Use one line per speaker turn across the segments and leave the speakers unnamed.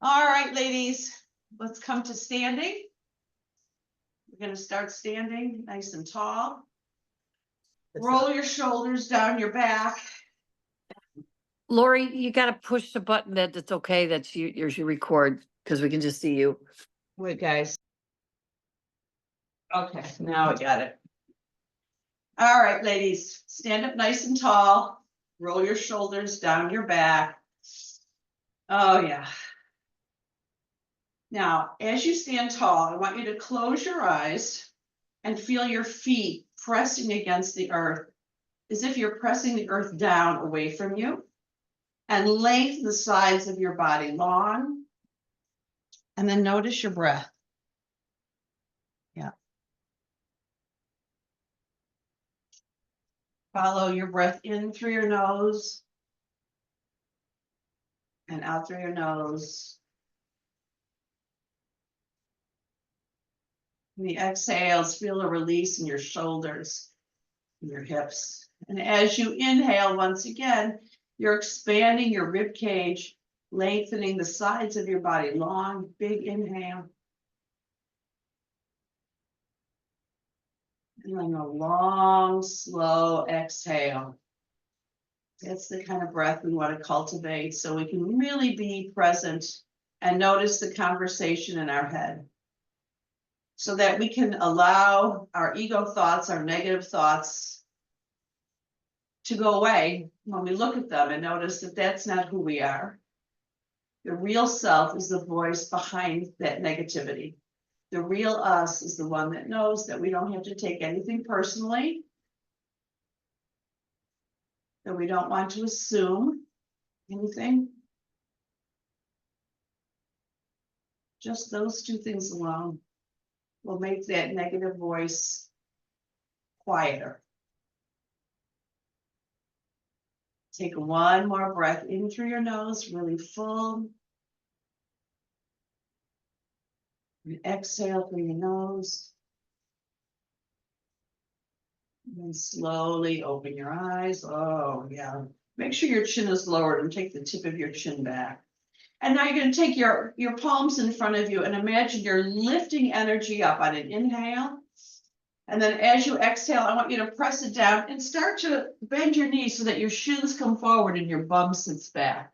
All right, ladies, let's come to standing. We're going to start standing nice and tall. Roll your shoulders down your back.
Lori, you got to push the button that it's okay that you record because we can just see you.
Wait, guys. Okay, now I got it. All right, ladies, stand up nice and tall. Roll your shoulders down your back. Oh, yeah. Now, as you stand tall, I want you to close your eyes and feel your feet pressing against the earth, as if you're pressing the earth down away from you, and lengthen the sides of your body long. And then notice your breath. Yeah. Follow your breath in through your nose and out through your nose. And the exhales, feel a release in your shoulders and your hips. And as you inhale, once again, you're expanding your rib cage, lengthening the sides of your body. Long, big inhale. And then a long, slow exhale. That's the kind of breath we want to cultivate so we can really be present and notice the conversation in our head, so that we can allow our ego thoughts, our negative thoughts, to go away when we look at them and notice that that's not who we are. The real self is the voice behind that negativity. The real us is the one that knows that we don't have to take anything personally, that we don't want to assume anything. Just those two things alone will make that negative voice quieter. Take one more breath in through your nose, really full. And exhale through your nose. And then slowly open your eyes. Oh, yeah. Make sure your chin is lowered and take the tip of your chin back. And now you're going to take your palms in front of you and imagine you're lifting energy up on an inhale. And then as you exhale, I want you to press it down and start to bend your knees so that your shins come forward and your bum sits back.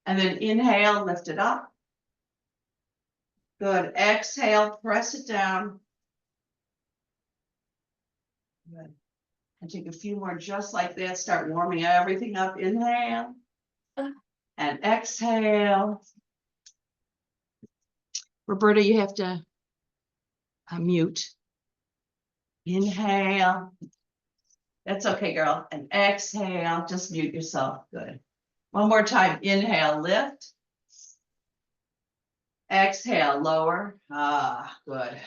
And then inhale, lift it up. Good. Exhale, press it down. Good. And take a few more just like that. Start warming everything up. Inhale. And exhale. Roberta, you have to mute. Inhale. That's okay, girl. And exhale. Just mute yourself. Good. One more time. Inhale, lift. Exhale, lower. Good.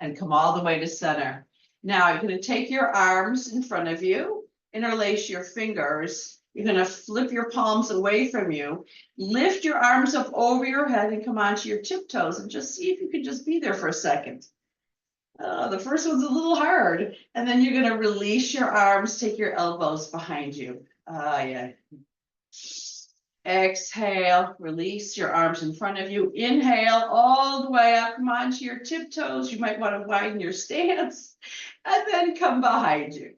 And come all the way to center. Now you're going to take your arms in front of you, interlace your fingers. You're going to flip your palms away from you, lift your arms up over your head and come onto your tiptoes and just see if you can just be there for a second. The first one's a little hard. And then you're going to release your arms, take your elbows behind you. Yeah. Exhale, release your arms in front of you. Inhale all the way up, come onto your tiptoes. You might want to widen your stance and then come behind you.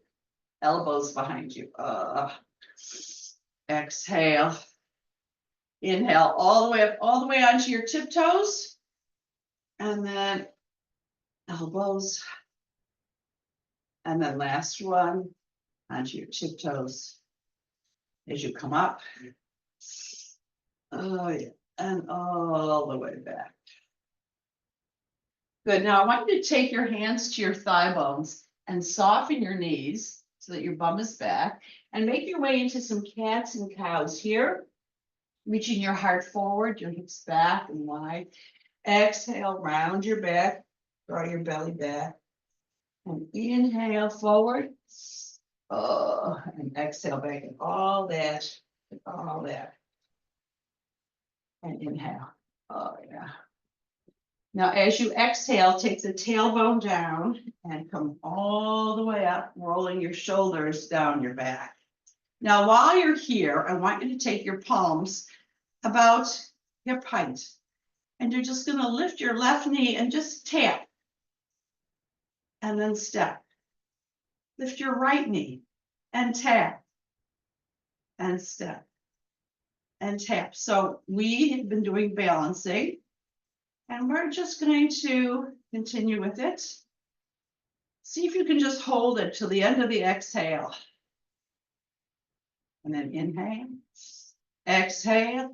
Elbows behind you. Exhale. Inhale all the way up, all the way onto your tiptoes. And then elbows. And then last one onto your tiptoes as you come up. Oh, yeah. And all the way back. Good. Now I want you to take your hands to your thigh bones and soften your knees so that your bum is back, and make your way into some cats and cows here. Reaching your heart forward, your hips back and wide. Exhale, round your back, draw your belly back. And inhale forward. And exhale back and all that. And inhale. Oh, yeah. Now, as you exhale, take the tailbone down and come all the way up, rolling your shoulders down your back. Now, while you're here, I want you to take your palms about hip height. And you're just gonna lift your left knee and just tap. And then step. Lift your right knee and tap. And step. And tap. So we have been doing balancing. And we're just going to continue with it. See if you can just hold it till the end of the exhale. And then inhale, exhale,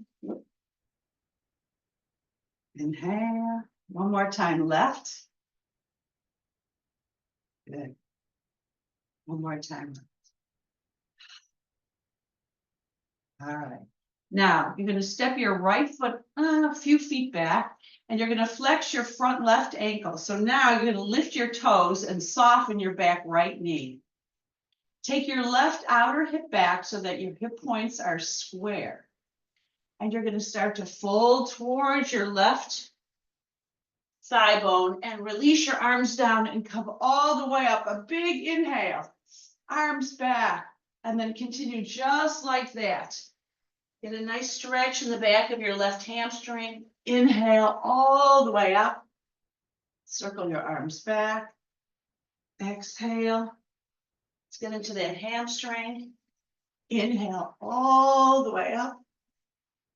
inhale. One more time left. Good. One more time. All right. Now you're going to step your right foot a few feet back and you're going to flex your front left ankle. So now you're going to lift your toes and soften your back right knee. Take your left outer hip back so that your hip points are square. And you're going to start to fold towards your left thigh bone and release your arms down and come all the way up. A big inhale, arms back, and then continue just like that. Get a nice stretch in the back of your left hamstring. Inhale all the way up. Circle your arms back. Exhale. Let's get into that hamstring. Inhale all the way up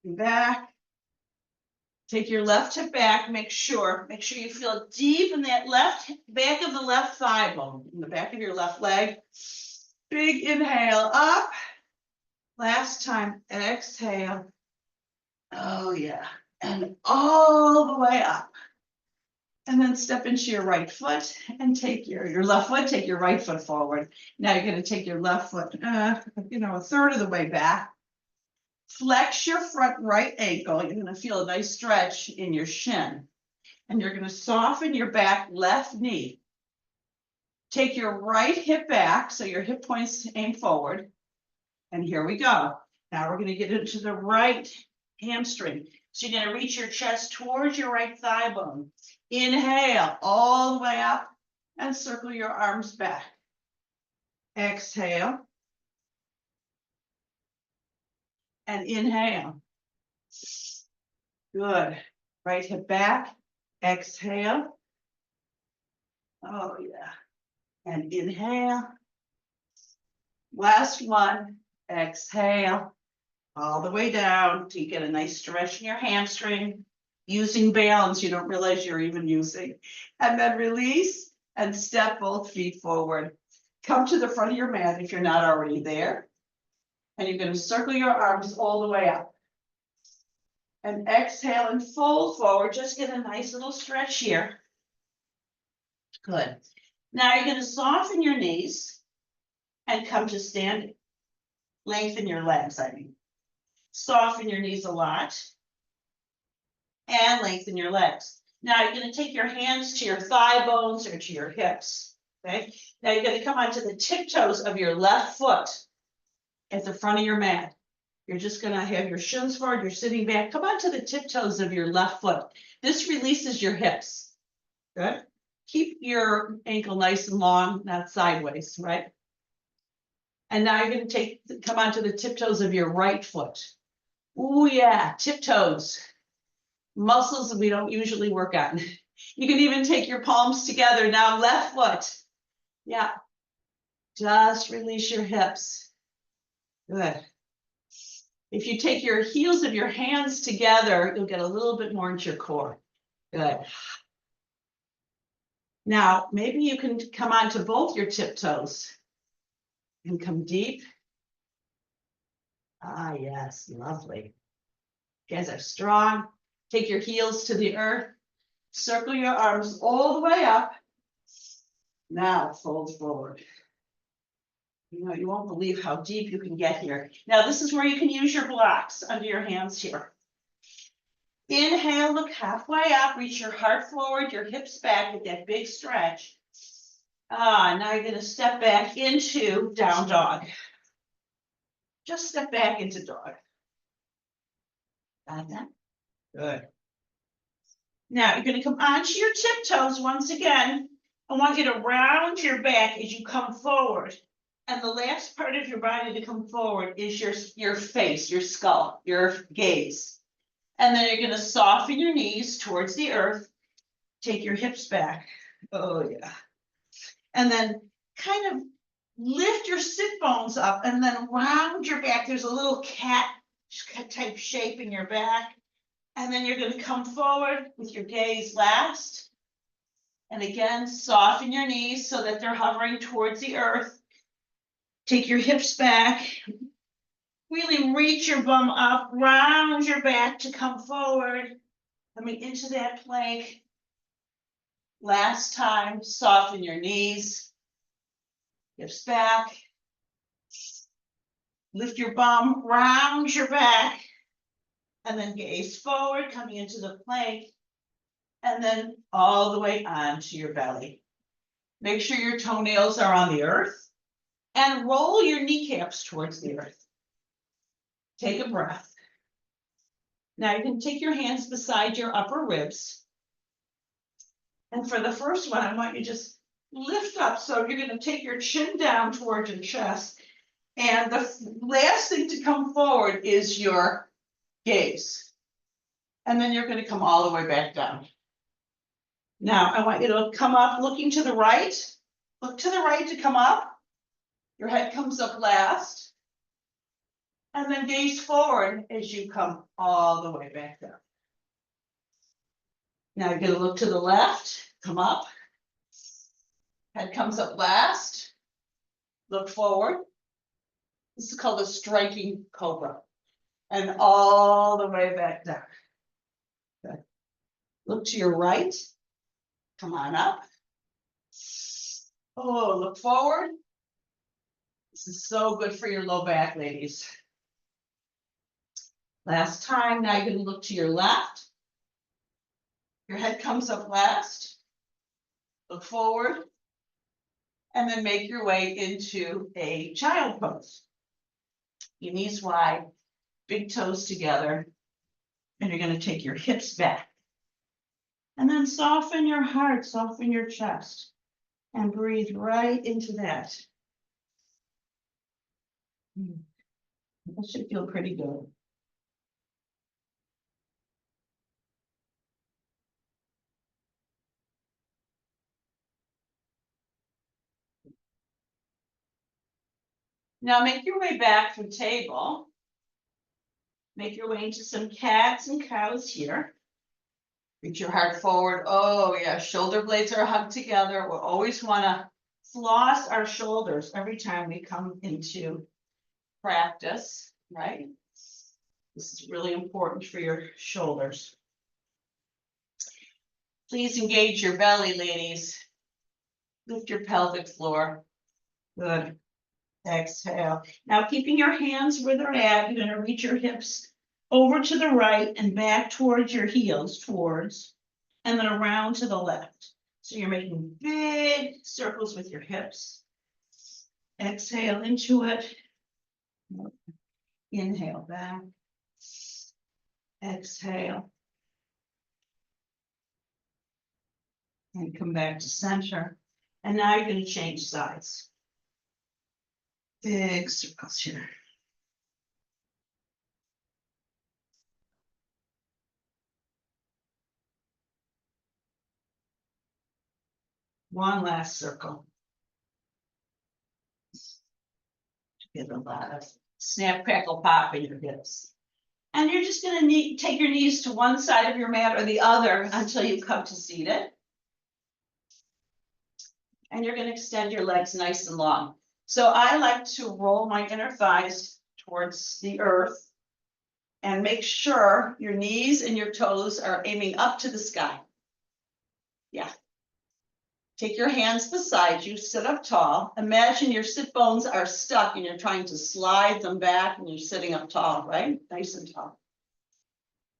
and back. Take your left hip back. Make sure you feel deep in that left back of the left thigh bone, in the back of your left leg. Big inhale up. Last time, exhale. Oh yeah, and all the way up. And then step into your right foot and take your left foot, take your right foot forward. Now you're going to take your left foot, a third of the way back. Flex your front right ankle. You're going to feel a nice stretch in your shin. And you're going to soften your back left knee. Take your right hip back, so your hip points aim forward. And here we go. Now we're going to get into the right hamstring. So you're going to reach your chest towards your right thigh bone. Inhale all the way up and circle your arms back. Exhale. And inhale. Good. Right hip back. Exhale. Oh, yeah. And inhale. Last one. Exhale. All the way down till you get a nice stretch in your hamstring. Using balance you don't realize you're even using. And then release and step both feet forward. Come to the front of your mat if you're not already there. And you're going to circle your arms all the way up. And exhale and fold forward. Just get a nice little stretch here. Good. Now you're going to soften your knees and come to standing. Lengthen your legs, I mean. Soften your knees a lot. And lengthen your legs. Now you're going to take your hands to your thigh bones or to your hips. Okay. Now you're going to come onto the tiptoes of your left foot at the front of your mat. You're just going to have your shins forward. You're sitting back. Come onto the tiptoes of your left foot. This releases your hips. Good. Keep your ankle nice and long, not sideways, right? And now you're going to come onto the tiptoes of your right foot. Oh yeah, tiptoes. Muscles that we don't usually work on. You can even take your palms together. Now left foot. Yeah. Just release your hips. Good. If you take your heels of your hands together, you'll get a little bit more into your core. Good. Now, maybe you can come onto both your tiptoes and come deep. Ah, yes, lovely. You guys are strong. Take your heels to the earth. Circle your arms all the way up. Now fold forward. You won't believe how deep you can get here. Now this is where you can use your blocks under your hands here. Inhale, look halfway up, reach your heart forward, your hips back with that big stretch. Now you're going to step back into down dog. Just step back into dog. Got that? Good. Now you're going to come onto your tiptoes once again. I want you to round your back as you come forward. And the last part of your body to come forward is your face, your skull, your gaze. And then you're gonna soften your knees towards the earth. Take your hips back. Oh, yeah. And then kind of lift your sit bones up and then round your back. There's a little cat type shape in your back. And then you're gonna come forward with your gaze last. And again, soften your knees so that they're hovering towards the earth. Take your hips back. Really reach your bum up, round your back to come forward. Coming into that plank. Last time, soften your knees. Hips back. Lift your bum, round your back. And then gaze forward, coming into the plank. And then all the way onto your belly. Make sure your toenails are on the earth. And roll your kneecaps towards the earth. Take a breath. Now you can take your hands beside your upper ribs. And for the first one, I want you to just lift up. So you're going to take your chin down towards your chest. And the last thing to come forward is your gaze. And then you're going to come all the way back down. Now I want you to come up looking to the right. Look to the right to come up. Your head comes up last. And then gaze forward as you come all the way back down. Now you're going to look to the left, come up. Head comes up last. Look forward. This is called a striking cobra. And all the way back down. Good. Look to your right. Come on up. Oh, look forward. This is so good for your low back, ladies. Last time, now you're going to look to your left. Your head comes up last. Look forward. And then make your way into a child pose. Your knees wide, big toes together. And you're going to take your hips back. And then soften your heart, soften your chest. And breathe right into that. That should feel pretty good. Now make your way back from table. Make your way into some cats and cows here. Reach your heart forward. Oh yeah, shoulder blades are hugged together. We'll always want to floss our shoulders every time we come into practice, right? This is really important for your shoulders. Please engage your belly, ladies. Lift your pelvic floor. Good. Exhale. Now keeping your hands where they're at, you're going to reach your hips over to the right and back towards your heels, and then around to the left. So you're making big circles with your hips. Exhale into it. Inhale back. Exhale. And come back to center. And now you're going to change sides. Big circles here. One last circle. Get a lot of snap, crackle, pop in your hips. And you're just going to take your knees to one side of your mat or the other until you come to seated. And you're going to extend your legs nice and long. So I like to roll my inner thighs towards the earth and make sure your knees and your toes are aiming up to the sky. Yeah. Take your hands beside you, sit up tall. Imagine your sit bones are stuck and you're trying to slide them back and you're sitting up tall, right? Nice and tall.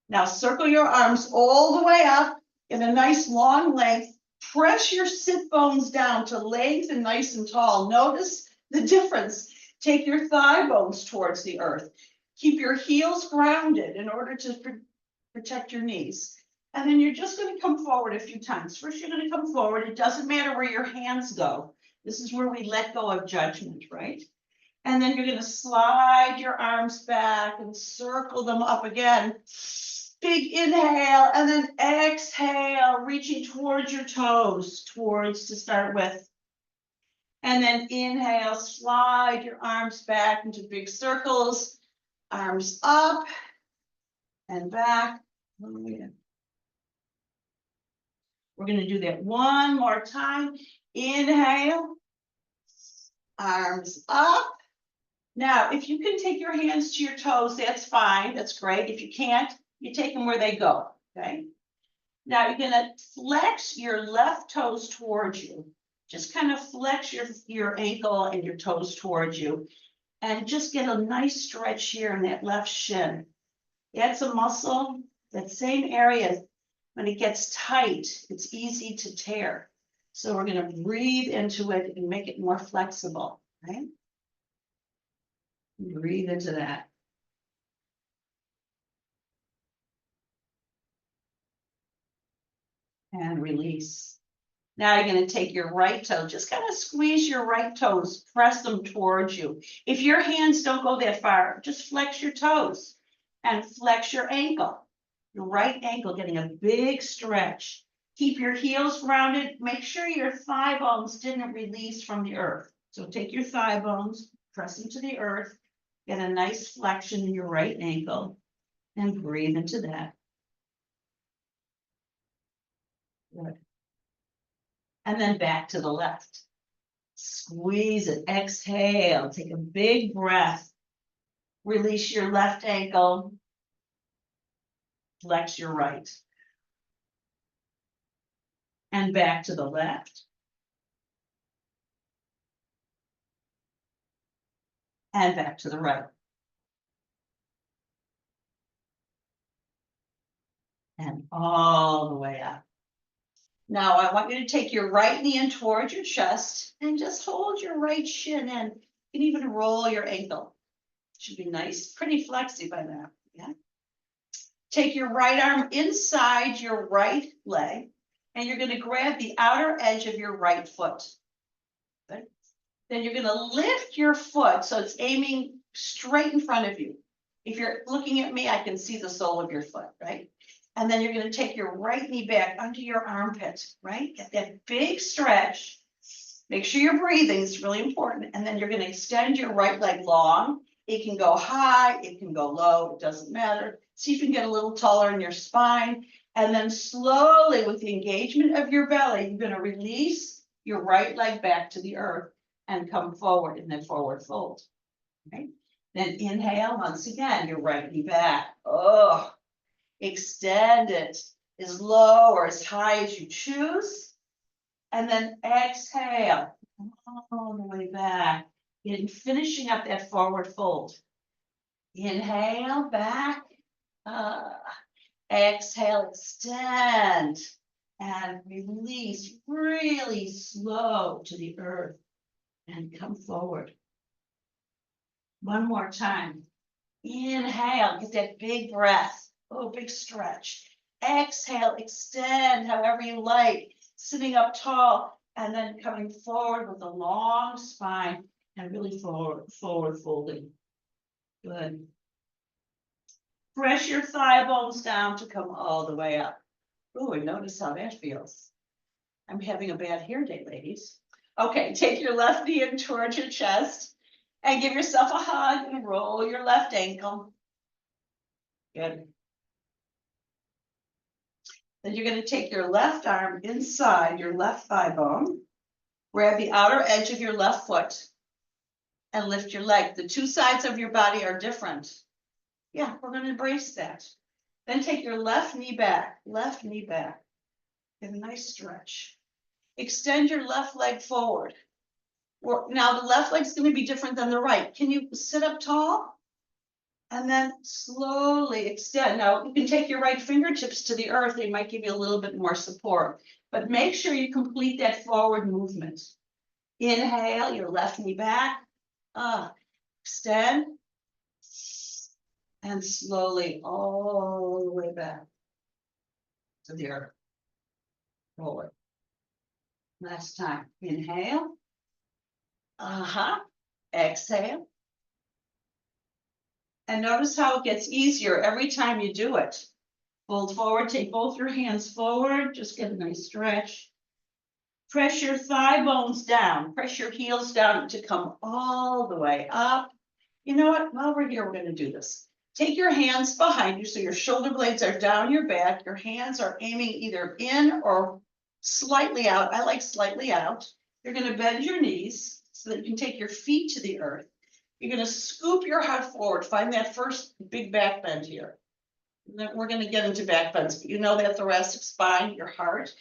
Now circle your arms all the way up in a nice long length. Press your sit bones down to lengthen nice and tall. Notice the difference. Take your thigh bones towards the earth. Keep your heels grounded in order to protect your knees. And then you're just going to come forward a few times. First, you're going to come forward. It doesn't matter where your hands go. This is where we let go of judgment, right? And then you're going to slide your arms back and circle them up again. Big inhale and then exhale, reaching towards your toes, towards to start with. And then inhale, slide your arms back into big circles, arms up and back. We're going to do that one more time. Inhale, arms up. Now, if you can take your hands to your toes, that's fine. That's great. If you can't, you take them where they go. Okay. Now you're going to flex your left toes towards you. Just kind of flex your ankle and your toes towards you. And just get a nice stretch here in that left shin. That's a muscle, that same area. When it gets tight, it's easy to tear. So we're going to breathe into it and make it more flexible. Right? Breathe into that. And release. Now you're going to take your right toe, just kind of squeeze your right toes, press them towards you. If your hands don't go that far, just flex your toes and flex your ankle. Your right ankle getting a big stretch. Keep your heels grounded. Make sure your thigh bones didn't release from the earth. So take your thigh bones, press them to the earth, get a nice flexion in your right ankle, and breathe into that. Good. And then back to the left. Squeeze it, exhale, take a big breath. Release your left ankle. Flex your right. And back to the left. And back to the right. And all the way up. Now I want you to take your right knee in towards your chest and just hold your right shin in. You can even roll your ankle. Should be nice, pretty flexy by now. Yeah. Take your right arm inside your right leg, and you're going to grab the outer edge of your right foot. Good. Then you're going to lift your foot so it's aiming straight in front of you. If you're looking at me, I can see the sole of your foot, right? And then you're going to take your right knee back under your armpit, right? Get that big stretch. Make sure you're breathing. It's really important. And then you're going to extend your right leg long. It can go high. It can go low. It doesn't matter. See if you can get a little taller in your spine. And then slowly, with the engagement of your belly, you're going to release your right leg back to the earth and come forward in the forward fold. Okay? Then inhale once again, your right knee back. Oh. Extend it as low or as high as you choose. And then exhale all the way back. Finishing up that forward fold. Inhale back. Exhale, extend. And release really slow to the earth. And come forward. One more time. Inhale, get that big breath. Oh, big stretch. Exhale, extend however you like, sitting up tall and then coming forward with a long spine and really forward folding. Good. Press your thigh bones down to come all the way up. Oh, and notice how that feels. I'm having a bad hair day, ladies. Okay, take your left knee in towards your chest and give yourself a hug and roll your left ankle. Good. Then you're going to take your left arm inside your left thigh bone, grab the outer edge of your left foot, and lift your leg. The two sides of your body are different. Yeah, we're going to embrace that. Then take your left knee back. Get a nice stretch. Extend your left leg forward. Now the left leg's going to be different than the right. Can you sit up tall? And then slowly extend. Now you can take your right fingertips to the earth. They might give you a little bit more support, but make sure you complete that forward movement. Inhale, your left knee back. Extend. And slowly all the way back to the earth. Forward. Last time. Inhale. Exhale. And notice how it gets easier every time you do it. Fold forward, take both your hands forward, just get a nice stretch. Press your thigh bones down, press your heels down to come all the way up. You know what, while we're here, we're gonna do this. Take your hands behind you, so your shoulder blades are down your back, your hands are aiming either in or slightly out. I like slightly out. You're gonna bend your knees so that you can take your feet to the earth. You're gonna scoop your heart forward, find that first big back bend here. Then we're gonna get into back bends, but you know that thoracic spine, your heart.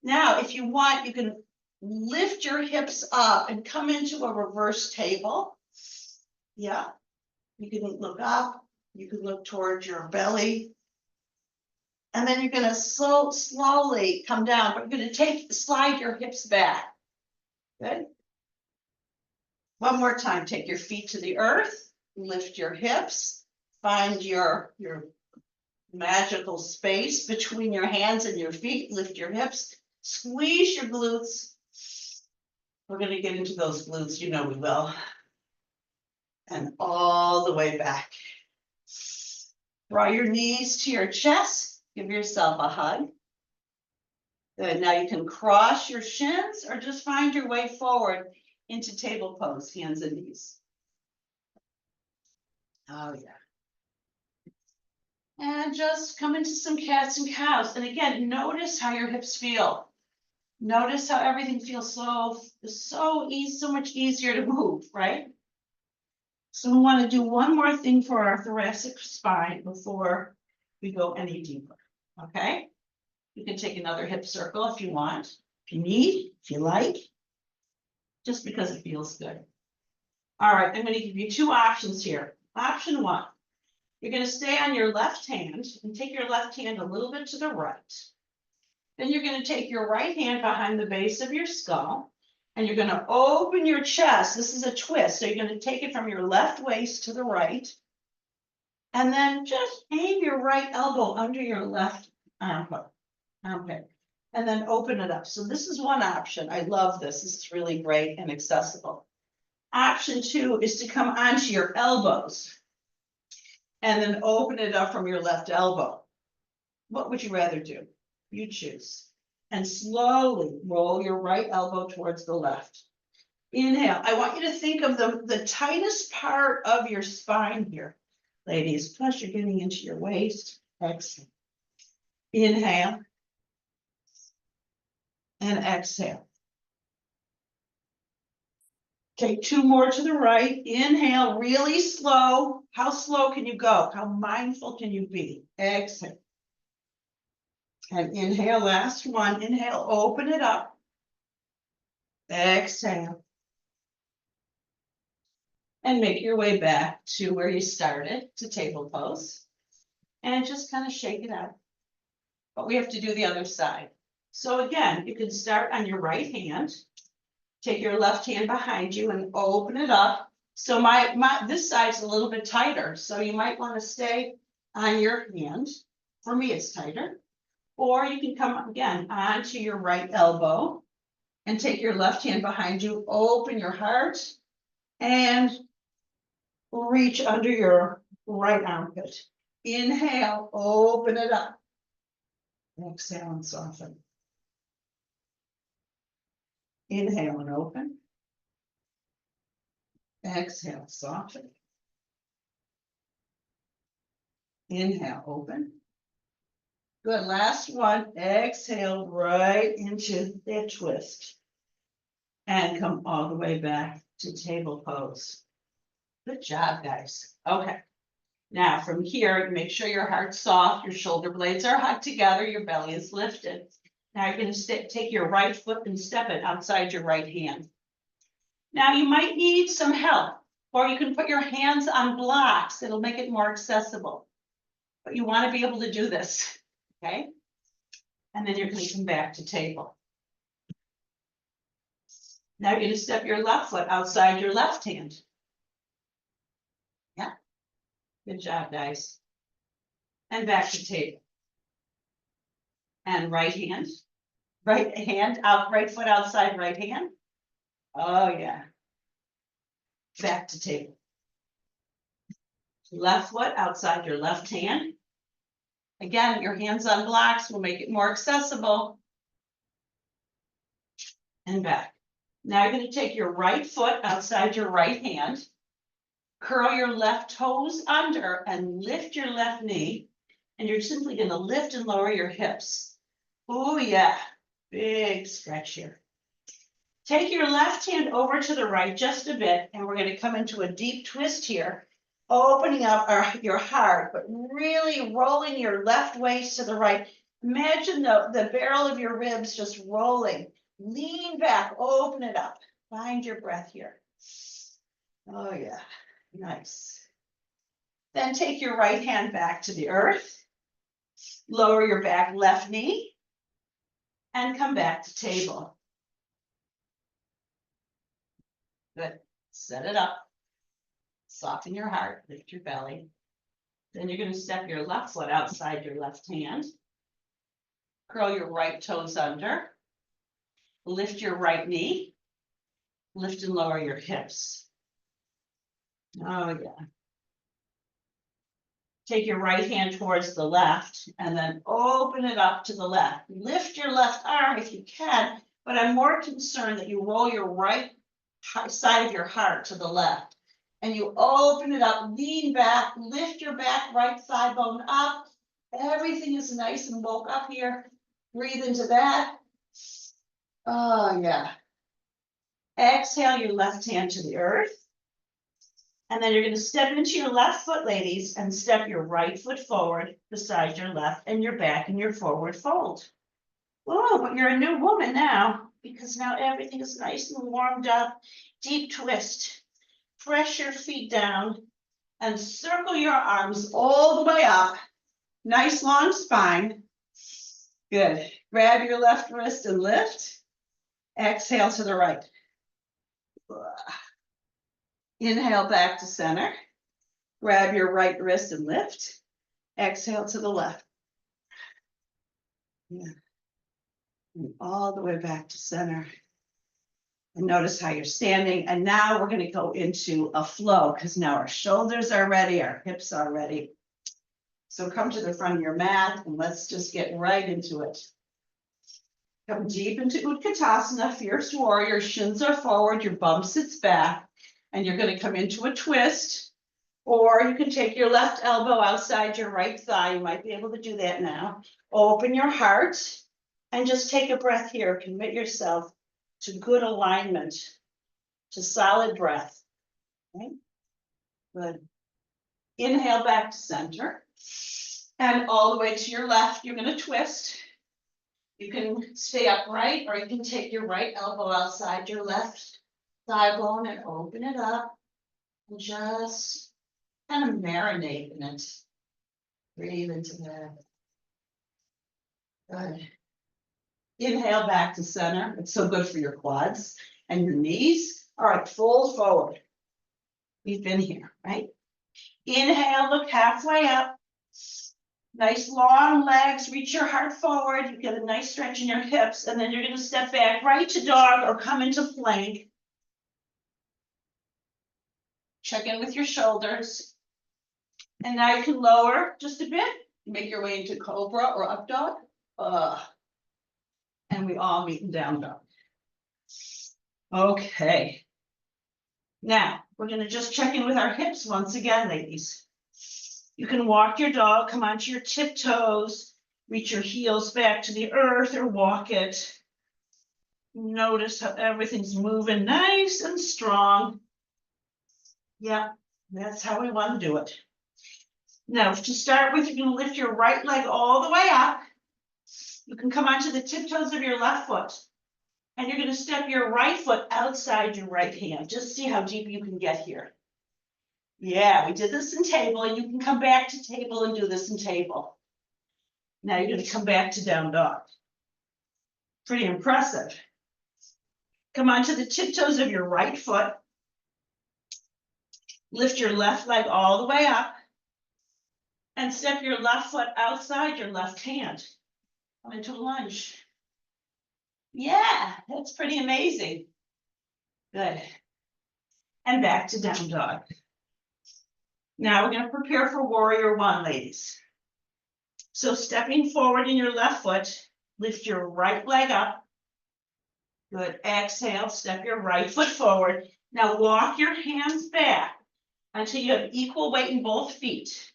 Now, if you want, you can lift your hips up and come into a reverse table. Yeah, you can look up, you can look towards your belly. And then you're gonna slowly come down, but you're gonna slide your hips back. Good. One more time, take your feet to the earth, lift your hips, find your magical space between your hands and your feet, lift your hips, squeeze your glutes. We're gonna get into those glutes, you know we will. And all the way back. Draw your knees to your chest, give yourself a hug. Good, now you can cross your shins or just find your way forward into table pose, hands and knees. Oh yeah. And just come into some cats and cows. And again, notice how your hips feel. Notice how everything feels so easy, so much easier to move, right? So we want to do one more thing for our thoracic spine before we go any deeper, okay? You can take another hip circle if you want, if you need, if you like, just because it feels good. All right, I'm going to give you two options here. Option one, you're going to stay on your left hand and take your left hand a little bit to the right. Then you're going to take your right hand behind the base of your skull and you're going to open your chest. This is a twist. So you're going to take it from your left waist to the right. And then just aim your right elbow under your left armpit. And then open it up. So this is one option. I love this. This is really great and accessible. Option two is to come onto your elbows and then open it up from your left elbow. What would you rather do? You choose. And slowly roll your right elbow towards the left. Inhale. I want you to think of the tightest part of your spine here, ladies. Plus you're getting into your waist. Exhale. Inhale. And exhale. Take two more to the right. Inhale really slow. How slow can you go? How mindful can you be? Exhale. And inhale, last one. Inhale, open it up. Exhale. And make your way back to where you started, to table pose. And just kind of shake it out. But we have to do the other side. So again, you can start on your right hand. Take your left hand behind you and open it up. So this side's a little bit tighter. So you might want to stay on your hand. For me, it's tighter. Or you can come again onto your right elbow and take your left hand behind you, open your heart and reach under your right armpit. Inhale, open it up. Exhale and soften. Inhale and open. Exhale, soften. Inhale, open. Good, last one. Exhale right into that twist. And come all the way back to table pose. Good job, guys. Okay. Now from here, make sure your heart's soft, your shoulder blades are hugged together, your belly is lifted. Now you're going to take your right foot and step it outside your right hand. Now you might need some help, or you can put your hands on blocks. It'll make it more accessible. But you want to be able to do this, okay? And then you're going to come back to table. Now you're going to step your left foot outside your left hand. Yeah. Good job, guys. And back to table. And right hand out, right foot outside right hand. Oh yeah. Back to table. Left foot outside your left hand. Again, your hands on blocks will make it more accessible. And back. Now you're going to take your right foot outside your right hand. Curl your left toes under and lift your left knee. And you're simply going to lift and lower your hips. Oh yeah, big stretch here. Take your left hand over to the right just a bit, and we're going to come into a deep twist here, opening up your heart, but really rolling your left waist to the right. Imagine the barrel of your ribs just rolling. Lean back, open it up. Find your breath here. Oh yeah, nice. Then take your right hand back to the earth. Lower your back left knee and come back to table. Good. Set it up. Soften your heart, lift your belly. Then you're going to step your left foot outside your left hand. Curl your right toes under. Lift your right knee. Lift and lower your hips. Oh yeah. Take your right hand towards the left and then open it up to the left. Lift your left arm if you can, but I'm more concerned that you roll your right side of your heart to the left. And you open it up, lean back, lift your back right thigh bone up. Everything is nice and woke up here. Breathe into that. Oh yeah. Exhale your left hand to the earth. And then you're going to step into your left foot, ladies, and step your right foot forward beside your left and your back in your forward fold. Oh, but you're a new woman now, because now everything is nice and warmed up. Deep twist. Press your feet down and circle your arms all the way up. Nice long spine. Good. Grab your left wrist and lift. Exhale to the right. Inhale back to center. Grab your right wrist and lift. Exhale to the left. Yeah. And all the way back to center. And notice how you're standing. And now we're going to go into a flow because now our shoulders are ready, our hips are ready. So come to the front of your mat and let's just get right into it. Come deep into Utkatasana, fierce warrior. Shins are forward, your bum sits back, and you're going to come into a twist. Or you can take your left elbow outside your right thigh. You might be able to do that now. Open your heart and just take a breath here. Commit yourself to good alignment, to solid breath. Okay? Good. Inhale back to center. And all the way to your left, you're going to twist. You can stay upright, or you can take your right elbow outside your left thigh bone and open it up. And just kind of marinate in it. Breathe into that. Good. Inhale back to center. It's so good for your quads and your knees. All right, fold forward. We've been here, right? Inhale, look halfway up. Nice long legs, reach your heart forward. You get a nice stretch in your hips, and then you're going to step back right to dog or come into plank. Check in with your shoulders. And now you can lower just a bit. Make your way into cobra or up dog. And we all meet in down dog. Okay. Now, we're going to just check in with our hips once again, ladies. You can walk your dog, come onto your tiptoes, reach your heels back to the earth or walk it. Notice how everything's moving nice and strong. Yeah, that's how we want to do it. Now, to start with, you're going to lift your right leg all the way up. You can come onto the tiptoes of your left foot. And you're going to step your right foot outside your right hand. Just see how deep you can get here. Yeah, we did this in table, and you can come back to table and do this in table. Now you're going to come back to down dog. Pretty impressive. Come onto the tiptoes of your right foot. Lift your left leg all the way up. And step your left foot outside your left hand. Come into a lunge. Yeah, that's pretty amazing. Good. And back to down dog. Now we're going to prepare for warrior one, ladies. So stepping forward in your left foot, lift your right leg up. Good, exhale, step your right foot forward. Now walk your hands back until you have equal weight in both feet.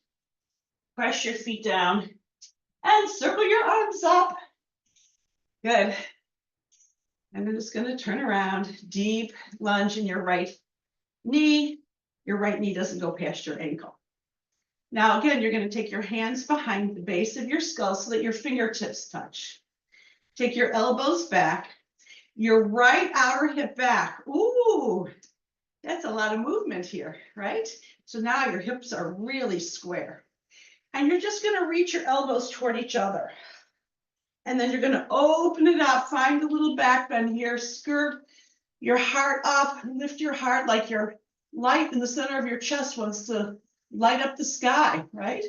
Press your feet down and circle your arms up. Good. And I'm just gonna turn around, deep lunge in your right knee. Your right knee doesn't go past your ankle. Now again, you're gonna take your hands behind the base of your skull so that your fingertips touch. Take your elbows back, your right outer hip back. Ooh, that's a lot of movement here, right? So now your hips are really square. And you're just gonna reach your elbows toward each other. And then you're gonna open it up, find a little back bend here, skirt your heart up, lift your heart like your light in the center of your chest wants to light up the sky, right?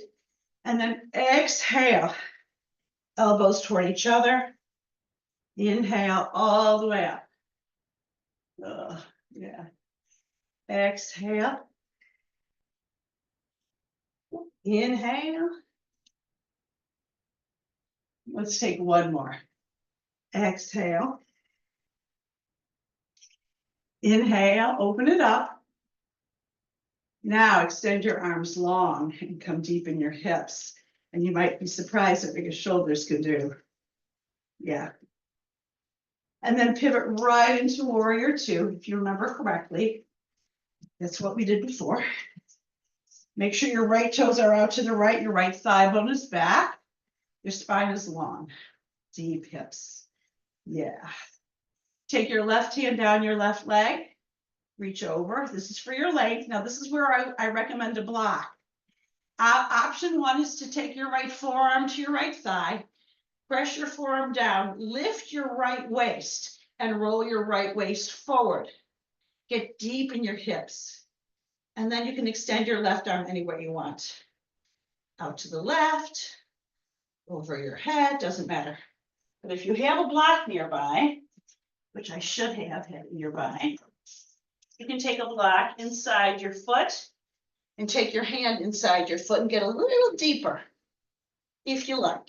And then exhale, elbows toward each other. Inhale all the way up. Yeah. Exhale. Inhale. Let's take one more. Exhale. Inhale, open it up. Now extend your arms long and come deep in your hips. And you might be surprised at what your shoulders can do. Yeah. And then pivot right into warrior two, if you remember correctly. That's what we did before. Make sure your right toes are out to the right, your right thigh bone is back. Your spine is long, deep hips. Yeah. Take your left hand down your left leg. Reach over. This is for your length. Now, this is where I recommend a block. Option one is to take your right forearm to your right thigh. Press your forearm down. Lift your right waist and roll your right waist forward. Get deep in your hips. And then you can extend your left arm anywhere you want. Out to the left, over your head, doesn't matter. But if you have a block nearby, which I should have had nearby, you can take a block inside your foot and take your hand inside your foot and get a little deeper, if you like.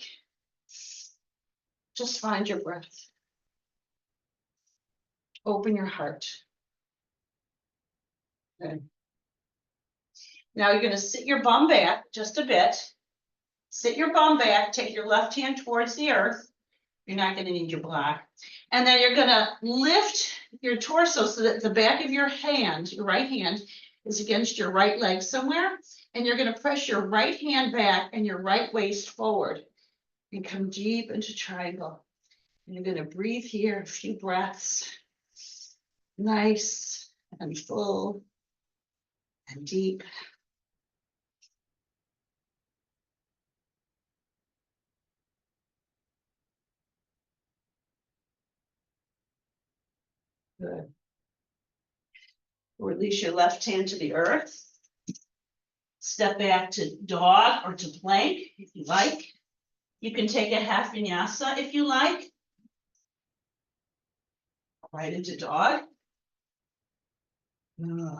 Just find your breath. Open your heart. Okay. Now you're going to sit your bum back just a bit. Sit your bum back, take your left hand towards the earth. You're not going to need your block. And then you're going to lift your torso so that the back of your hand, your right hand, is against your right leg somewhere. And you're going to press your right hand back and your right waist forward and come deep into triangle. And you're going to breathe here a few breaths. Nice and full and deep. Good. Release your left hand to the earth. Step back to dog or to plank if you like. You can take a half vinyasa if you like. Right into dog. And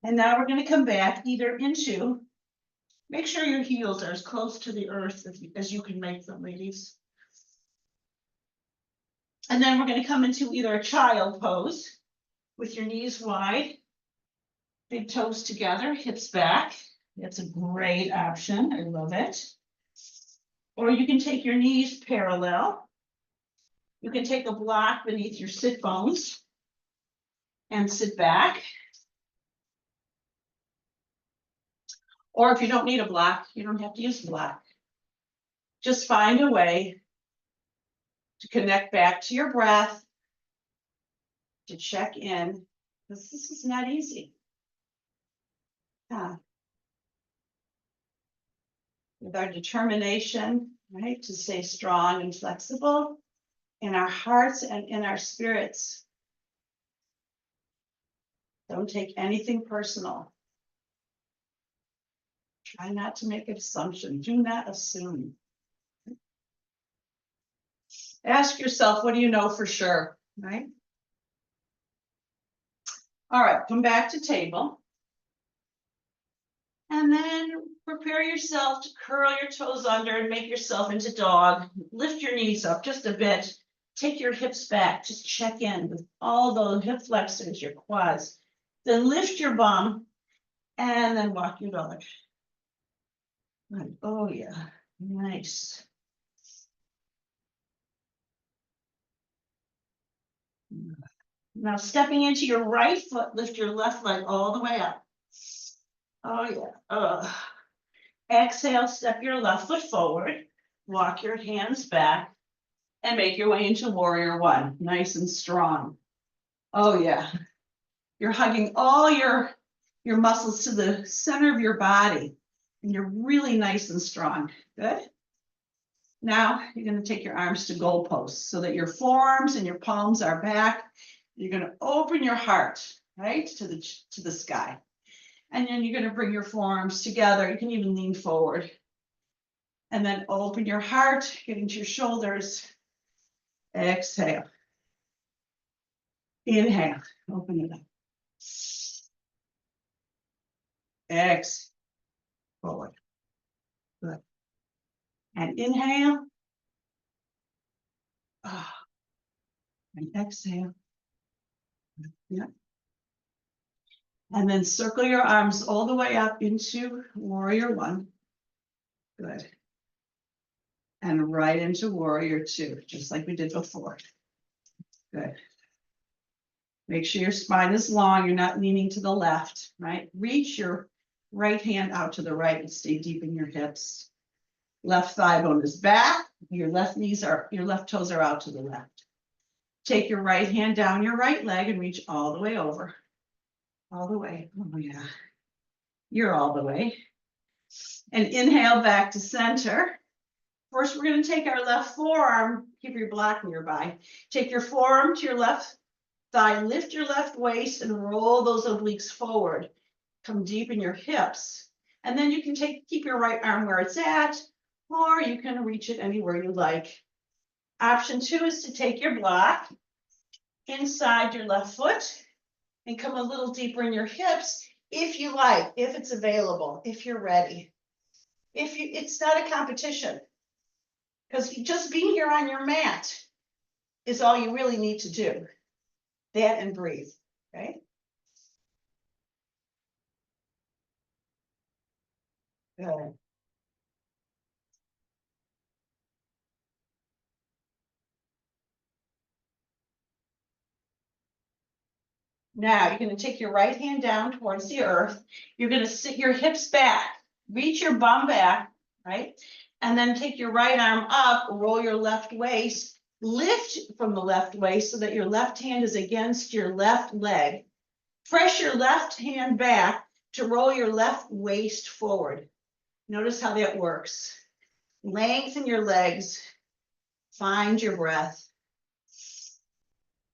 now we're going to come back either into, make sure your heels are as close to the earth as you can make them, ladies. And then we're going to come into either a child pose with your knees wide, big toes together, hips back. That's a great option. I love it. Or you can take your knees parallel. You can take a block beneath your sit bones and sit back. Or if you don't need a block, you don't have to use a block. Just find a way to connect back to your breath, to check in, because this is not easy. With our determination, right, to stay strong and flexible in our hearts and in our spirits. Don't take anything personal. Try not to make an assumption. Do not assume. Ask yourself, what do you know for sure, right? All right, come back to table. And then prepare yourself to curl your toes under and make yourself into dog. Lift your knees up just a bit. Take your hips back. Just check in with all those hip flexors, your quads. Then lift your bum and then walk your dog. Good. Oh, yeah. Nice. Now stepping into your right foot, lift your left leg all the way up. Oh, yeah. Exhale, step your left foot forward. Walk your hands back and make your way into warrior one, nice and strong. Oh, yeah. You're hugging all your muscles to the center of your body, and you're really nice and strong. Good. Now you're going to take your arms to goal posts so that your forearms and your palms are back. You're going to open your heart, right, to the sky. And then you're going to bring your forearms together. You can even lean forward. And then open your heart, get into your shoulders. Exhale. Inhale, open it up. Exhale, forward. Good. And inhale. And exhale. Yeah. And then circle your arms all the way up into warrior one. Good. And right into warrior two, just like we did before. Good. Make sure your spine is long. You're not leaning to the left, right? Reach your right hand out to the right and stay deep in your hips. Left thigh bone is back. Your left toes are out to the left. Take your right hand down your right leg and reach all the way over. All the way. Oh, yeah. You're all the way. And inhale back to center. First, we're going to take our left forearm. Keep your block nearby. Take your forearm to your left thigh. Lift your left waist and roll those obliques forward. Come deep in your hips. And then you can keep your right arm where it's at, or you can reach it anywhere you like. Option 2 is to take your block inside your left foot and come a little deeper in your hips if you like, if it's available, if you're ready. It's not a competition, because just being here on your mat is all you really need to do. That and breathe, okay? Good. Now you're going to take your right hand down towards the earth. You're going to sit your hips back, reach your bum back, right? And then take your right arm up, roll your left waist, lift from the left waist so that your left hand is against your left leg. Press your left hand back to roll your left waist forward. Notice how that works. Lengthen your legs, find your breath.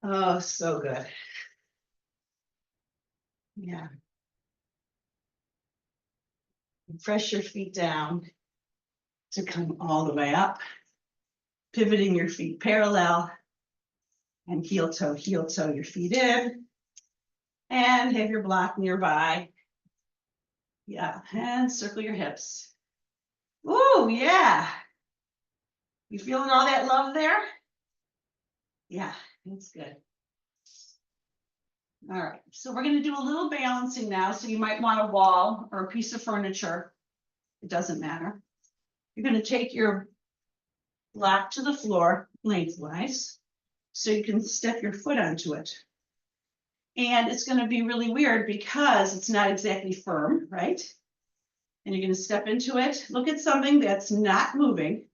Oh, so good. Yeah. Press your feet down to come all the way up, pivoting your feet parallel, and heel toe, your feet in, and have your block nearby. Yeah, and circle your hips. Ooh, yeah. You feeling all that love there? Yeah, that's good. All right, so we're going to do a little balancing now. So you might want a wall or a piece of furniture. It doesn't matter. You're going to take your block to the floor lengthwise so you can step your foot onto it. And it's going to be really weird because it's not exactly firm, right? And you're going to step into it. Look at something that's not moving.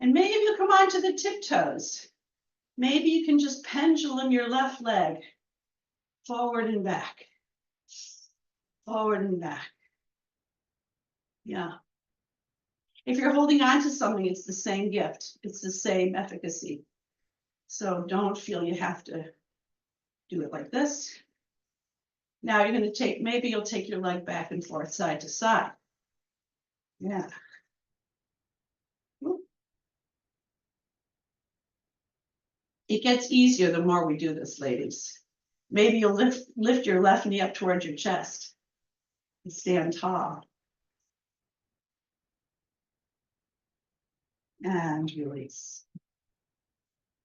And maybe you'll come onto the tiptoes. Maybe you can just pendulum your left leg forward and back. Forward and back. Yeah. If you're holding on to something, it's the same gift. It's the same efficacy. So don't feel you have to do it like this. Now you're going to maybe you'll take your leg back and forth, side to side. Yeah. It gets easier the more we do this, ladies. Maybe you'll lift your left knee up towards your chest and stand tall. And release.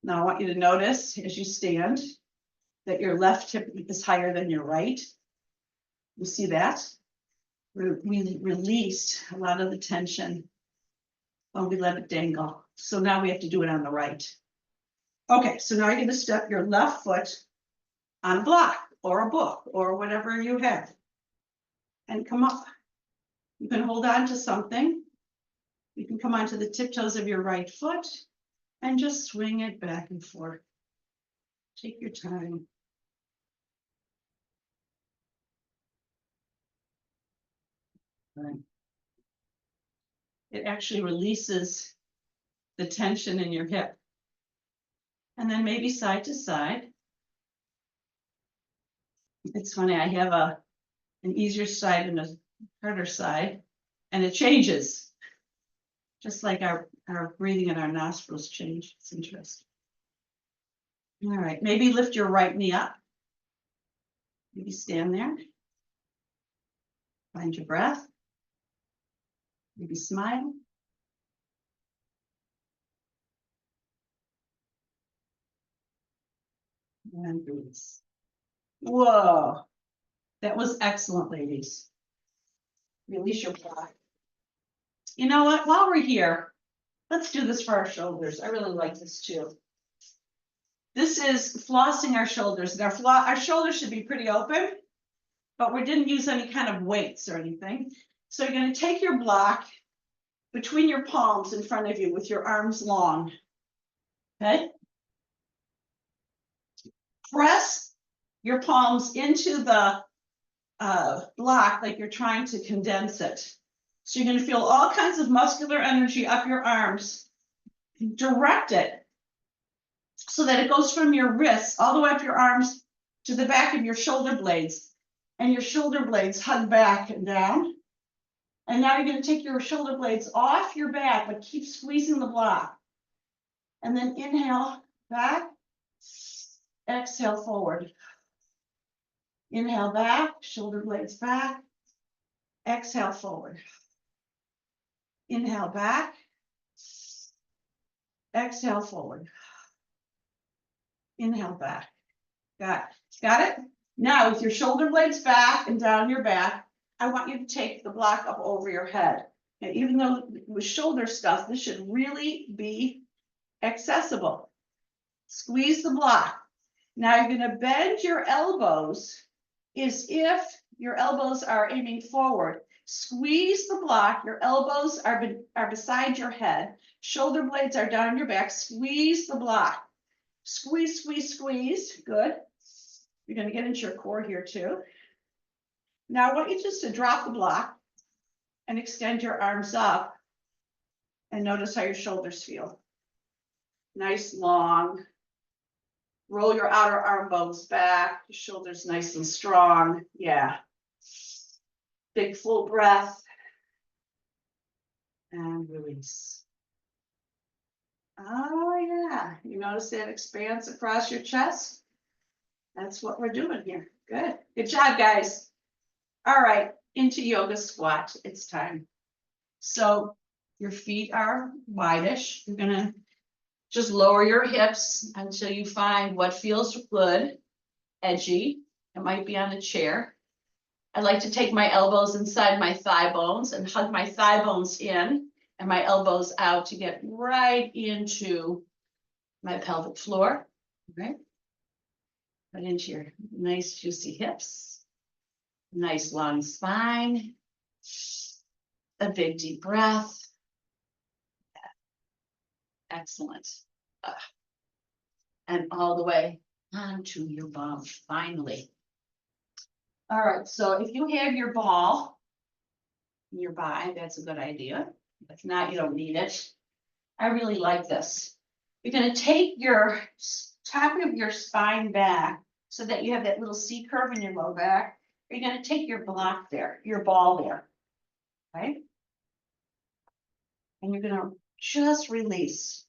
Now I want you to notice as you stand that your left hip is higher than your right. You see that? We released a lot of the tension when we let it dangle. So now we have to do it on the right. Okay, so now you're going to step your left foot on a block or a book or whatever you have and come up. You can hold on to something. You can come onto the tiptoes of your right foot and just swing it back and forth. Take your time. Right. It actually releases the tension in your hip. And then maybe side to side. It's funny, I have an easier side and a harder side, and it changes. Just like our breathing and our nostrils change. It's interesting. All right, maybe lift your right knee up. Maybe stand there. Find your breath. Maybe smile. And release. Whoa, that was excellent, ladies. Release your block. You know what? While we're here, let's do this for our shoulders. I really like this too. This is flossing our shoulders. And our shoulders should be pretty open, but we didn't use any kind of weights or anything. So you're going to take your block between your palms in front of you with your arms long. Okay? Press your palms into the block like you're trying to condense it. So you're going to feel all kinds of muscular energy up your arms. Direct it so that it goes from your wrists all the way up your arms to the back of your shoulder blades. And your shoulder blades hug back and down. And now you're going to take your shoulder blades off your back, but keep squeezing the block. And then inhale back, exhale forward. Inhale back, shoulder blades back, exhale forward. Inhale back, exhale forward. Inhale back. Got it? Now with your shoulder blades back and down your back, I want you to take the block up over your head. And even though with shoulder stuff, this should really be accessible. Squeeze the block. Now you're going to bend your elbows as if your elbows are aiming forward. Squeeze the block. Your elbows are beside your head. Shoulder blades are down your back. Squeeze the block. Squeeze, squeeze, squeeze. Good. You're going to get into your core here too. Now I want you just to drop the block and extend your arms up and notice how your shoulders feel. Nice, long. Roll your outer arm bones back. Your shoulders nice and strong. Yeah. Big full breath. And release. Oh yeah. You notice that expanse across your chest? That's what we're doing here. Good. Good job, guys. All right, into yoga squat. It's time. So your feet are wide-ish. You're gonna just lower your hips until you find what feels good, edgy. It might be on a chair. I like to take my elbows inside my thigh bones and hug my thigh bones in and my elbows out to get right into my pelvic floor. Right? Right into your nice juicy hips. Nice long spine. A big deep breath. Excellent. And all the way onto your bum, finally. All right, so if you have your ball nearby, that's a good idea. If not, you don't need it. I really like this. You're going to take your top of your spine back so that you have that little C curve in your low back. You're going to take your block there, your ball there, right? And you're going to just release.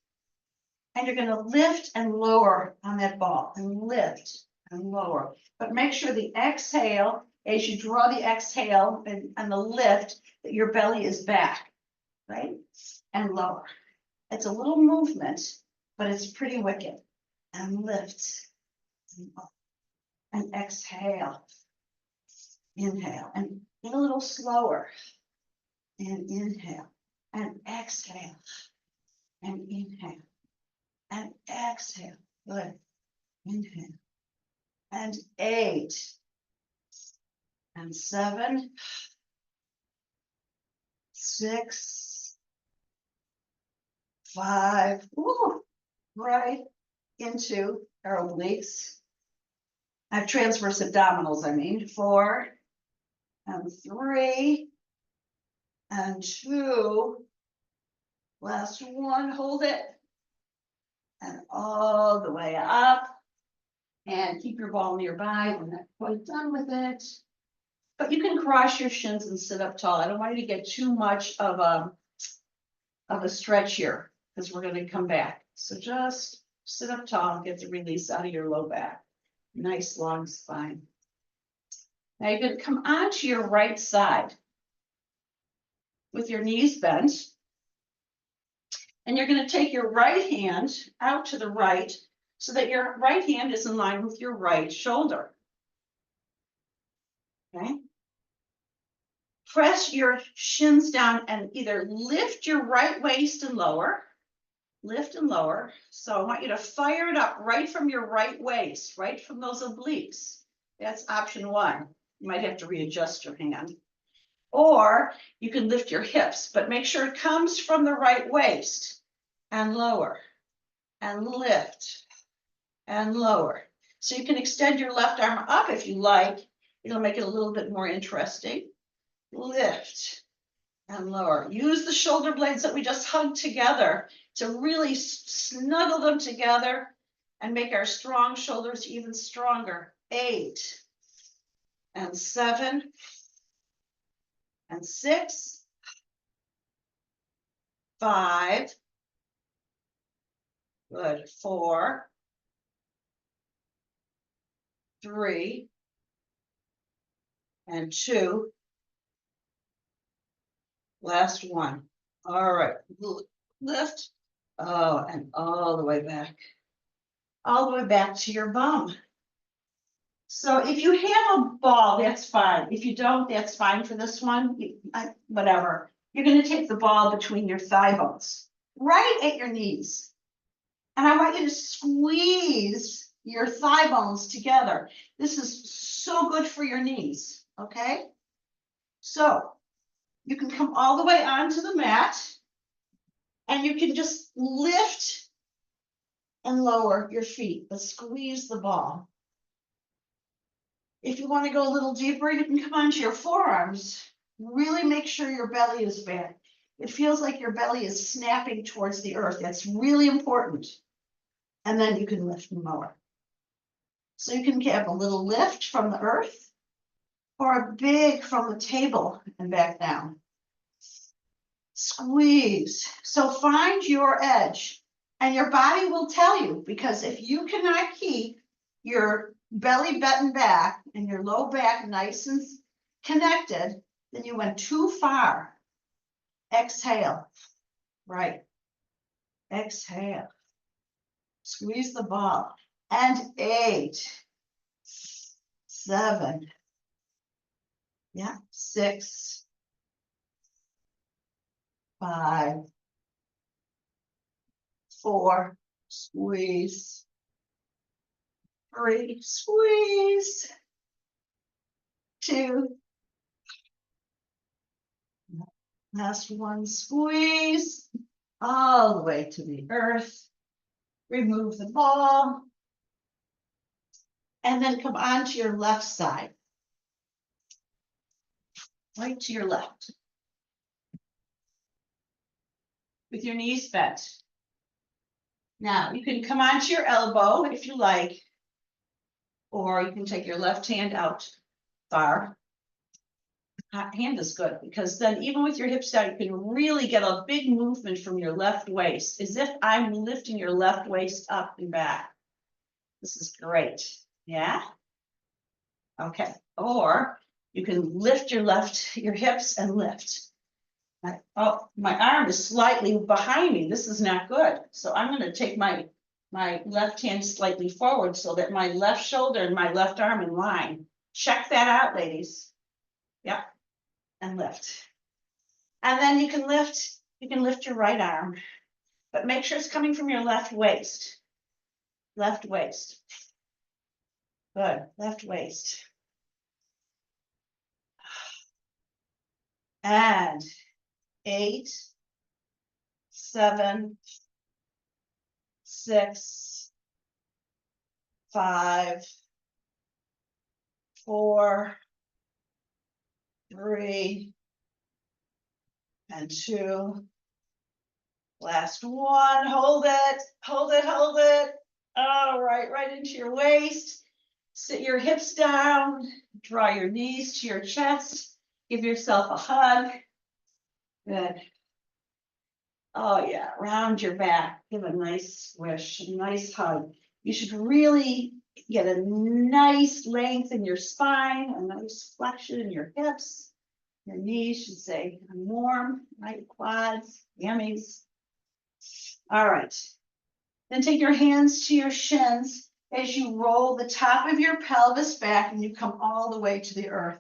And you're going to lift and lower on that ball and lift and lower. But make sure the exhale, as you draw the exhale and the lift, that your belly is back, right? And lower. It's a little movement, but it's pretty wicked. And lift. And up. And exhale. Inhale. And get a little slower. And inhale. And exhale. And inhale. And exhale. Good. Inhale. And 8. And 7. 6. 5. Ooh, right into our obliques. I have transverse abdominals, I mean. 4. And 3. And 2. Last one, hold it. And all the way up. And keep your ball nearby. We're not quite done with it. But you can cross your shins and sit up tall. I don't want you to get too much of a stretch here, because we're going to come back. So just sit up tall and get the release out of your low back. Nice long spine. Now you're going to come onto your right side with your knees bent. And you're going to take your right hand out to the right so that your right hand is in line with your right shoulder. Okay. Press your shins down and either lift your right waist and lower. Lift and lower. So I want you to fire it up right from your right waist, right from those obliques. That's option 1. You might have to readjust your hand. Or you can lift your hips, but make sure it comes from the right waist and lower and lift and lower. So you can extend your left arm up if you like. It'll make it a little bit more interesting. Lift and lower. Use the shoulder blades that we just hugged together to really snuggle them together and make our strong shoulders even stronger. 8 and 7 and 6, 5, good, 4, 3, and 2. Last one. All right, lift. Oh, and all the way back. All the way back to your bum. So if you have a ball, that's fine. If you don't, that's fine for this one. Whatever. You're going to take the ball between your thigh bones, right at your knees. And I want you to squeeze your thigh bones together. This is so good for your knees, okay? So you can come all the way onto the mat, and you can just lift and lower your feet, but squeeze the ball. If you want to go a little deeper, you can come onto your forearms. Really make sure your belly is back. It feels like your belly is snapping towards the earth. That's really important. And then you can lift and lower. So you can have a little lift from the earth or a big from the table and back down. Squeeze. So find your edge, and your body will tell you, because if you cannot keep your belly button back and your low back nice and connected, then you went too far. Exhale. Right. Exhale. Squeeze the ball. And 8, 7, yeah, 6, 5, 4, squeeze, 3, squeeze, 2, last one, squeeze, all the way to the earth, remove the ball, and then come onto your left side, right to your left, with your knees bent. Now, you can come onto your elbow if you like, or you can take your left hand out far. Hand is good, because then even with your hips down, you can really get a big movement from your left waist, as if I'm lifting your left waist up and back. This is great. Yeah? Okay. Or you can lift your hips and lift. Oh, my arm is slightly behind me. This is not good. So I'm gonna take my left hand slightly forward so that my left shoulder and my left arm in line. Check that out, ladies. Yep. And lift. And then you can lift your right arm, but make sure it's coming from your left waist. Left waist. Good, left waist. And 8, 7, 6, 5, 4, 3, and 2. Last one, hold it, hold it, hold it. All right, right into your waist. Sit your hips down, draw your knees to your chest, give yourself a hug. Good. Oh yeah, round your back, give a nice swish, a nice hug. You should really get a nice length in your spine, a nice flexion in your hips. Your knees should say, I'm warm, right? Quads, yummies. All right. Then take your hands to your shins as you roll the top of your pelvis back and you come all the way to the earth.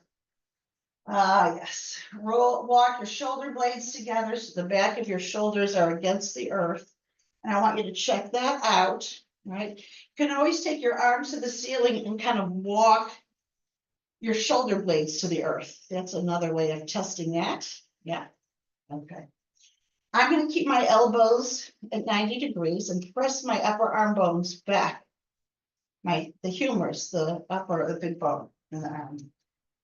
Ah, yes. Walk your shoulder blades together so the back of your shoulders are against the earth. And I want you to check that out, right? You can always take your arms to the ceiling and kind of walk your shoulder blades to the earth. That's another way of testing that. Yeah. Okay. I'm going to keep my elbows at 90 degrees and press my upper arm bones back. The humerus, the upper, the big bone in the arm.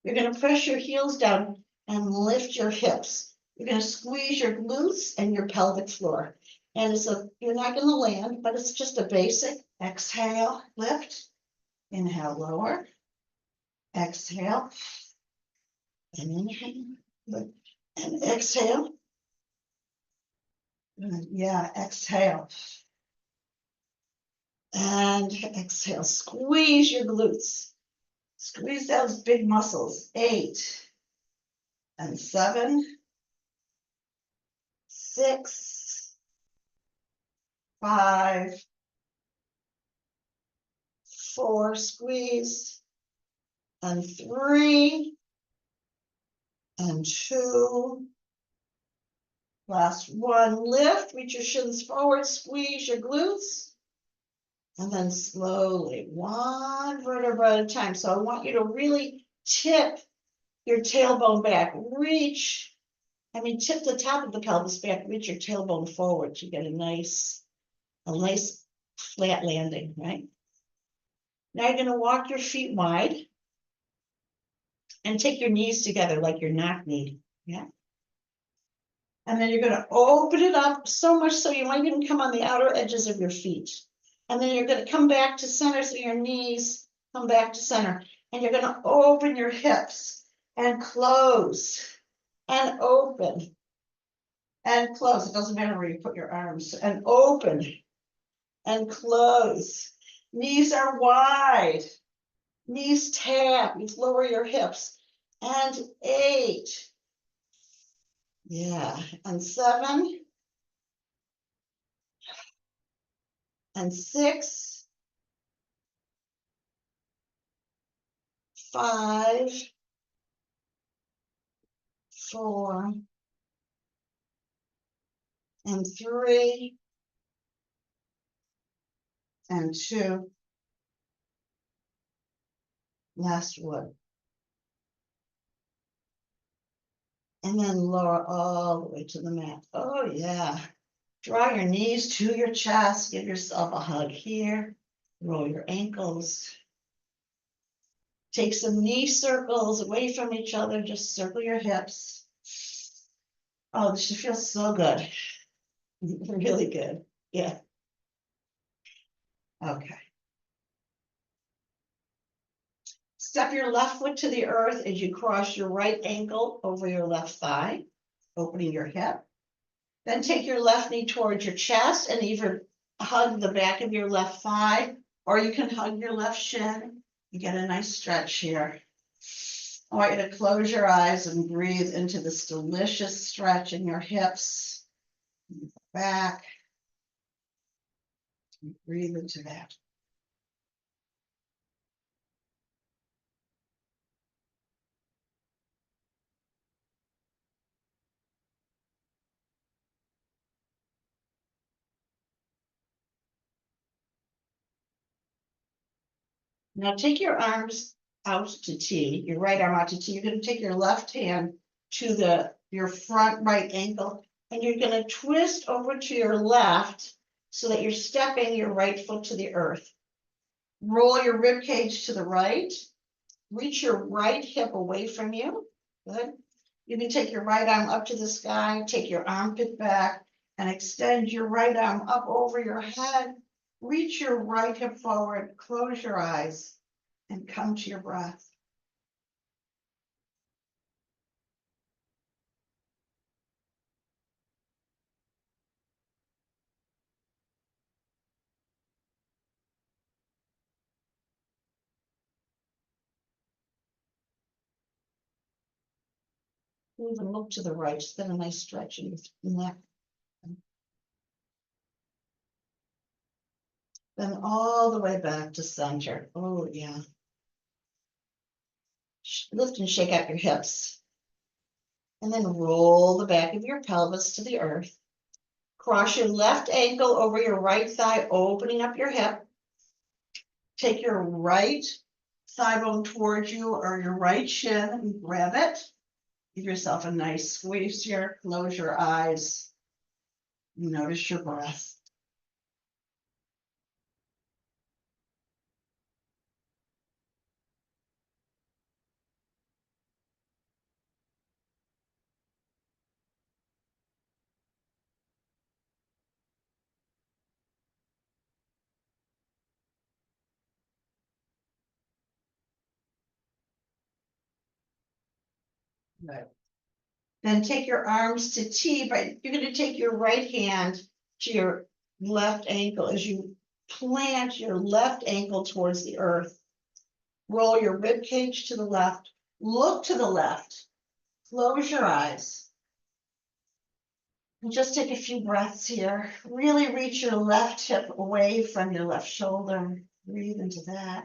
You're going to press your heels down and lift your hips. You're going to squeeze your glutes and your pelvic floor. And you're not going to land, but it's just a basic exhale, lift, inhale, lower, exhale, and inhale, lift, and exhale. Yeah, exhale. And exhale, squeeze your glutes. Squeeze those big muscles. 8 and 7, 6, 5, 4, squeeze, and 3, and 2. Last one, lift, reach your shins forward, squeeze your glutes. And then slowly, one vertebra at a time. So I want you to really tip your tailbone back. Tip the top of the pelvis back, reach your tailbone forward. You get a nice flat landing, right? Now you're going to walk your feet wide and take your knees together like your knock knee. Yeah. And then you're going to open it up so much so you might even come on the outer edges of your feet. And then you're going to come back to center, so your knees come back to center. And you're going to open your hips and close and open and close. It doesn't matter where you put your arms. And open and close. Knees are wide. Knees tap. You lower your hips. And 8. Yeah. And 7. And 6. 5. 4. And 3. And 2. Last one. And then lower all the way to the mat. Oh, yeah. Draw your knees to your chest. Give yourself a hug here. Roll your ankles. Take some knee circles away from each other. Just circle your hips. Oh, this should feel so good. Really good. Yeah. Okay. Step your left foot to the earth as you cross your right ankle over your left thigh, opening your hip. Then take your left knee towards your chest and either hug the back of your left thigh, or you can hug your left shin. You get a nice stretch here. I want you to close your eyes and breathe into this delicious stretch in your hips, back. Breathe into that. Now take your arms out to T, your right arm out to T. You're going to take your left hand to your front right ankle, and you're going to twist over to your left so that you're stepping your right foot to the earth. Roll your rib cage to the right. Reach your right hip away from you. Good. You can take your right arm up to the sky, take your armpit back, and extend your right arm up over your head. Reach your right hip forward, close your eyes, and come to your breath. Even look to the right, just get a nice stretch in your neck. Then all the way back to center. Oh, yeah. Lift and shake out your hips. And then roll the back of your pelvis to the earth. Cross your left ankle over your right thigh, opening up your hip. Take your right thigh bone towards you or your right shin and grab it. Give yourself a nice squeeze here. Close your eyes. Notice your breath. Right. Then take your arms to T, but you're going to take your right hand to your left ankle as you plant your left ankle towards the earth. Roll your rib cage to the left. Look to the left. Close your eyes. And just take a few breaths here. Really reach your left hip away from your left shoulder. Breathe into that.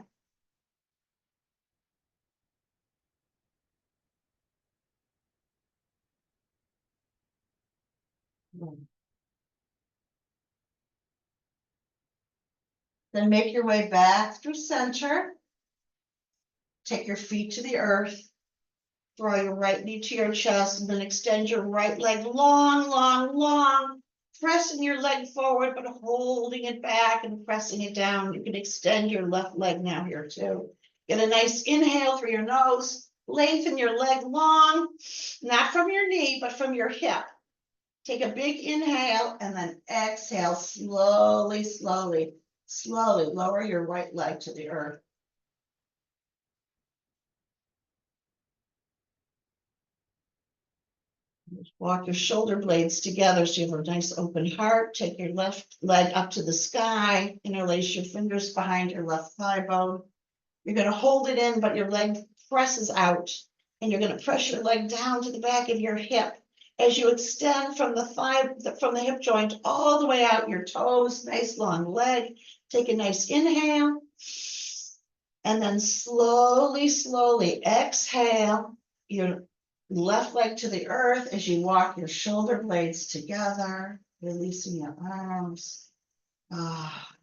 Then make your way back through center. Take your feet to the earth. Draw your right knee to your chest and then extend your right leg long, long, long. Pressing your leg forward, but holding it back and pressing it down. You can extend your left leg now here too. Get a nice inhale through your nose. Lengthen your leg long, not from your knee, but from your hip. Take a big inhale and then exhale slowly, slowly, slowly. Lower your right leg to the earth. Walk your shoulder blades together so you have a nice open heart. Take your left leg up to the sky. Interlace your fingers behind your left thigh bone. You're going to hold it in, but your leg presses out. And you're going to press your leg down to the back of your hip. As you extend from the hip joint all the way out your toes, nice long leg. Take a nice inhale. And then slowly, slowly exhale your left leg to the earth as you walk your shoulder blades together, releasing your arms.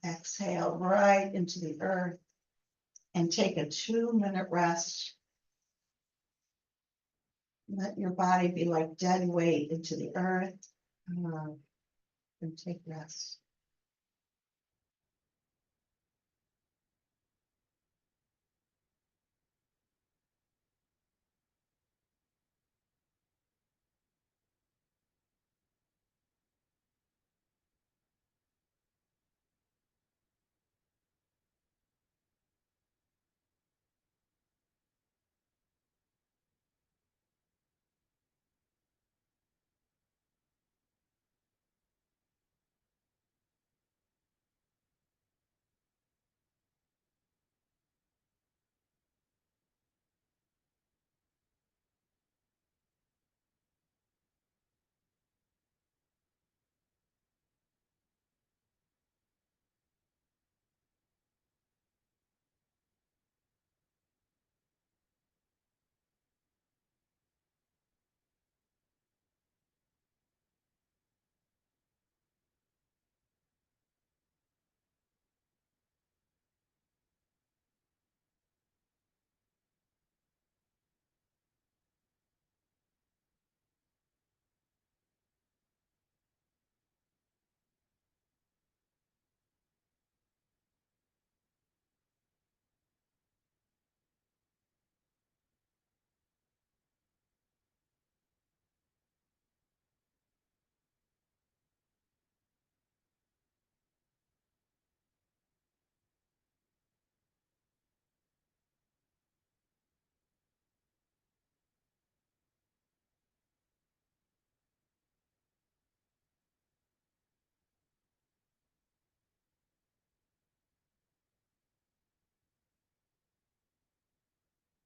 Exhale right into the earth and take a 2-minute rest. Let your body be like dead weight into the earth and take rest.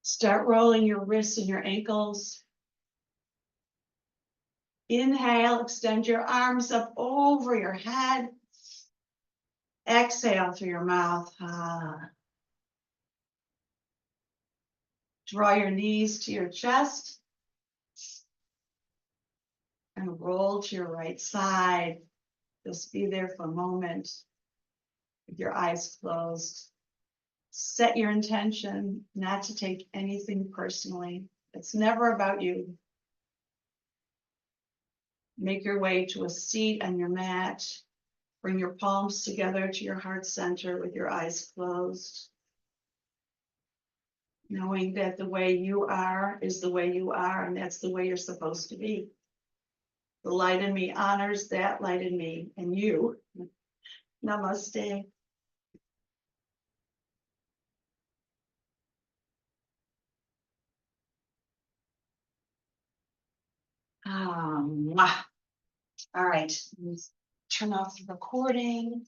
Start rolling your wrists and your ankles. Inhale, extend your arms up over your head. Exhale through your mouth. Draw your knees to your chest. And roll to your right side. Just be there for a moment with your eyes closed. Set your intention not to take anything personally. It's never about you. Make your way to a seat on your mat. Bring your palms together to your heart center with your eyes closed. Knowing that the way you are is the way you are, and that's the way you're supposed to be. The light in me honors that light in me and you. Namaste. Mwah. All right, turn off the recording.